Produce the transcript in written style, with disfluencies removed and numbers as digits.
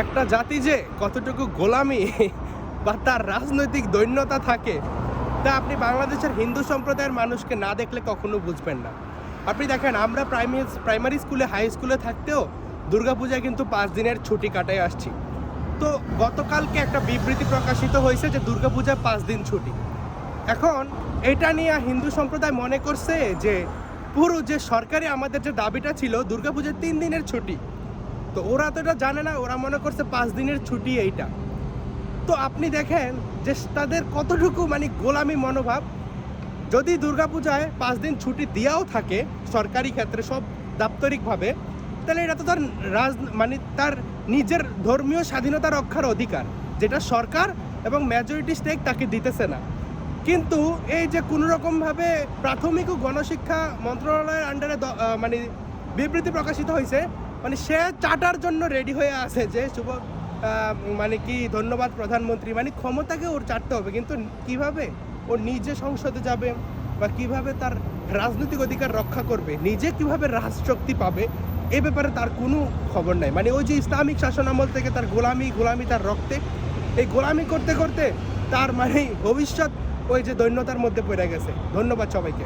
একটা জাতি যে কতটুকু গোলামি বা তার রাজনৈতিক দৈন্যতা থাকে তা আপনি বাংলাদেশের হিন্দু সম্প্রদায়ের মানুষকে না দেখলে কখনো বুঝবেন না। আপনি দেখেন, আমরা প্রাইমারি স্কুলে, হাই স্কুলে থাকতেও দুর্গাপূজায় কিন্তু 5 দিনের ছুটি কাটায় আসছি। তো গতকালকে একটা বিবৃতি প্রকাশিত হয়েছে যে দুর্গাপূজায় 5 দিন ছুটি। এখন এটা নিয়ে হিন্দু সম্প্রদায় মনে করছে যে পুরো যে সরকারি আমাদের যে দাবিটা ছিল দুর্গাপূজায় 3 দিনের ছুটি, তো ওরা তো এটা জানে না, ওরা মনে করছে 5 দিনের ছুটি এইটা। তো আপনি দেখেন যে তাদের কতটুকু গোলামি মনোভাব। যদি দুর্গাপূজায় 5 দিন ছুটি দেওয়াও থাকে সরকারি ক্ষেত্রে সব দাপ্তরিকভাবে, তাহলে এটা তো তার তার নিজের ধর্মীয় স্বাধীনতা রক্ষার অধিকার, যেটা সরকার এবং মেজরিটি স্টেক তাকে দিতেছে না। কিন্তু এই যে কোনোরকমভাবে প্রাথমিক ও গণশিক্ষা মন্ত্রণালয়ের আন্ডারে বিবৃতি প্রকাশিত হয়েছে, সে চাটার জন্য রেডি হয়ে আছে যে শুভ ধন্যবাদ প্রধানমন্ত্রী, ক্ষমতাকে ওর চাটতে হবে, কিন্তু কিভাবে ও নিজে সংসদে যাবে বা কিভাবে তার রাজনৈতিক অধিকার রক্ষা করবে, নিজে কিভাবে রাজশক্তি পাবে, এই ব্যাপারে তার কোনো খবর নাই। ওই যে ইসলামিক শাসন আমল থেকে তার গোলামি তার রক্তে, এই গোলামি করতে করতে তার ভবিষ্যৎ ওই যে দৈন্যতার মধ্যে পড়ে গেছে। ধন্যবাদ সবাইকে।